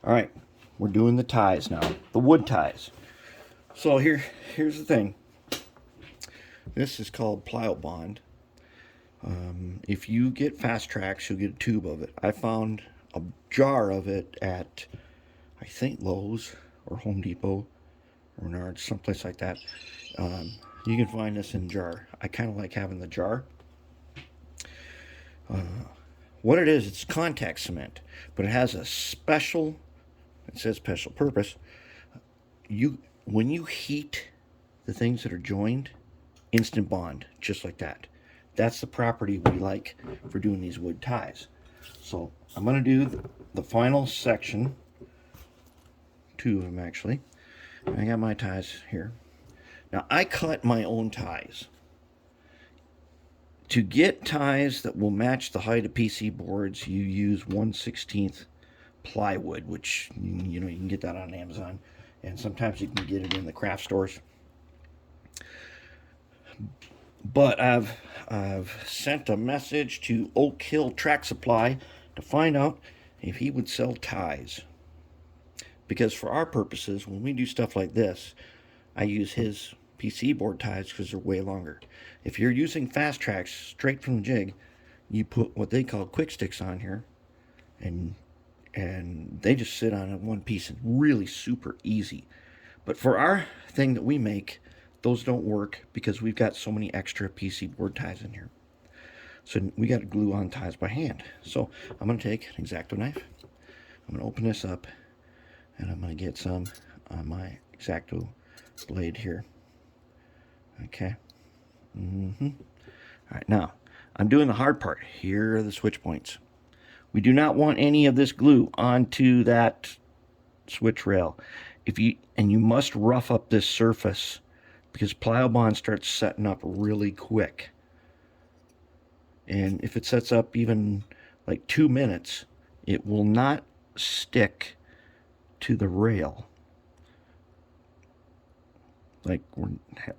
All right, we're doing the ties now, the wood ties. So here's the thing. This is called Pliobond. If you get Fast Tracks, you'll get a tube of it. I found a jar of it at, I think, Lowe's or Home Depot or Menards, someplace like that. Um, you can find this in jar. I kind of like having the jar. What it is, it's contact cement, but it has a special. It says special purpose. You when you heat the things that are joined, instant bond, just like that. That's the property we like for doing these wood ties. So I'm going to do the final section, two of them actually. I got my ties here. Now I cut my own ties. To get ties that will match the height of PC boards, you use 1/16 plywood, which you can get that on Amazon, and sometimes you can get it in the craft stores. But I've sent a message to Oak Hill Track Supply to find out if he would sell ties. Because for our purposes, when we do stuff like this, I use his PC board ties because they're way longer. If you're using Fast Tracks straight from the jig, you put what they call quick sticks on here, and they just sit on one piece and really super easy. But for our thing that we make, those don't work because we've got so many extra PC board ties in here. So we got to glue on ties by hand. So I'm going to take an X-Acto knife. I'm going to open this up, and I'm going to get some on my X-Acto blade here. Okay. All right, now I'm doing the hard part. Here are the switch points. We do not want any of this glue onto that switch rail. You must rough up this surface because Pliobond starts setting up really quick. And if it sets up even like 2 minutes, it will not stick to the rail. Like we're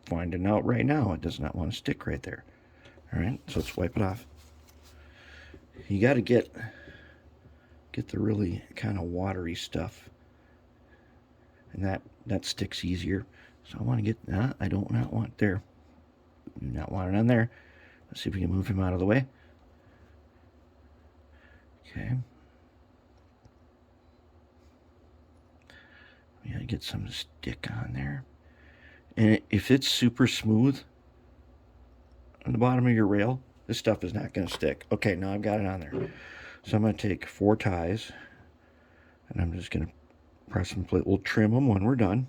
finding out right now, it does not want to stick right there. All right, so let's wipe it off. You got to get the really kind of watery stuff, and that sticks easier. So I want to get that. I don't not want there. Do not want it on there. Let's see if we can move him out of the way. Okay. We gotta get some stick on there. And if it's super smooth on the bottom of your rail, this stuff is not going to stick. Okay, now I've got it on there. So I'm going to take 4 ties, and I'm just going to press them. We'll trim them when we're done.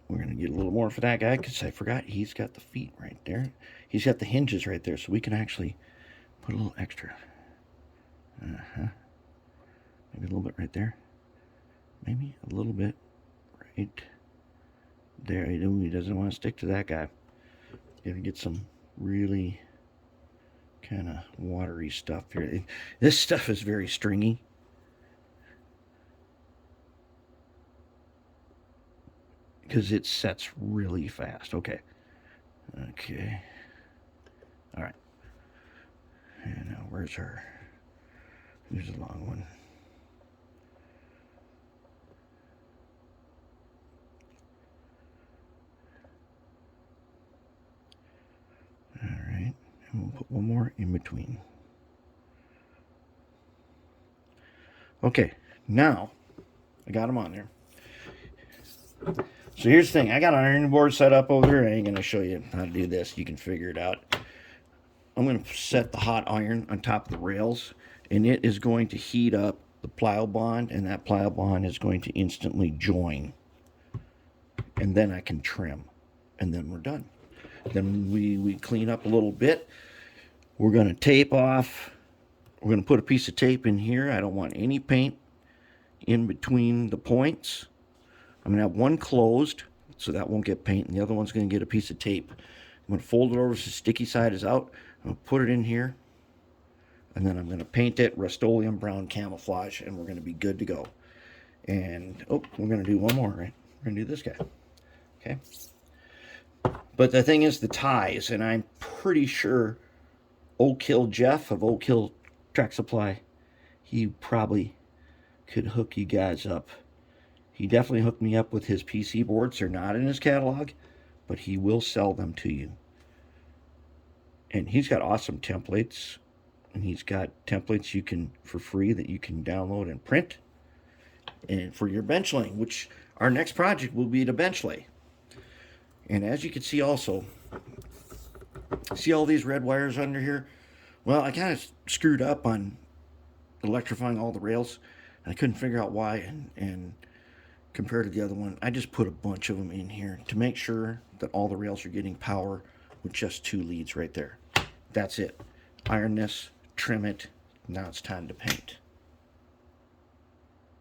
We're going to get a little more for that guy because I forgot he's got the feet right there. He's got the hinges right there, so we can actually put a little extra. Maybe a little bit right there. Maybe a little bit right there. He doesn't want to stick to that guy. Gonna get some really kind of watery stuff here. This stuff is very stringy. Because it sets really fast. Okay. All right. And now where's her? Here's a long one. All right. And we'll put one more in between. Okay. Now, I got them on there. So here's the thing. I got an ironing board set up over here. I ain't going to show you how to do this. You can figure it out. I'm going to set the hot iron on top of the rails, and it is going to heat up the Pliobond, and that Pliobond is going to instantly join. And then I can trim, and then we're done. Then we clean up a little bit. We're going to tape off. We're going to put a piece of tape in here. I don't want any paint in between the points. I'm going to have one closed, so that won't get paint, and the other one's going to get a piece of tape. I'm going to fold it over so the sticky side is out. I'm going to put it in here, and then I'm going to paint it Rust-Oleum brown camouflage, and we're going to be good to go. And, oh, we're going to do one more, right? We're going to do this guy. Okay. But the thing is the ties, and I'm pretty sure Oak Hill Jeff of Oak Hill Track Supply, he probably could hook you guys up. He definitely hooked me up with his PC boards. They're not in his catalog, but he will sell them to you. And he's got awesome templates. And he's got templates you can, for free, that you can download and print. And for your bench laying, which our next project will be to bench lay. And as you can see also, see all these red wires under here? Well, I kind of screwed up on electrifying all the rails. I couldn't figure out why, and compared to the other one, I just put a bunch of them in here to make sure that all the rails are getting power with just 2 leads right there. That's it. Iron this, trim it, now it's time to paint.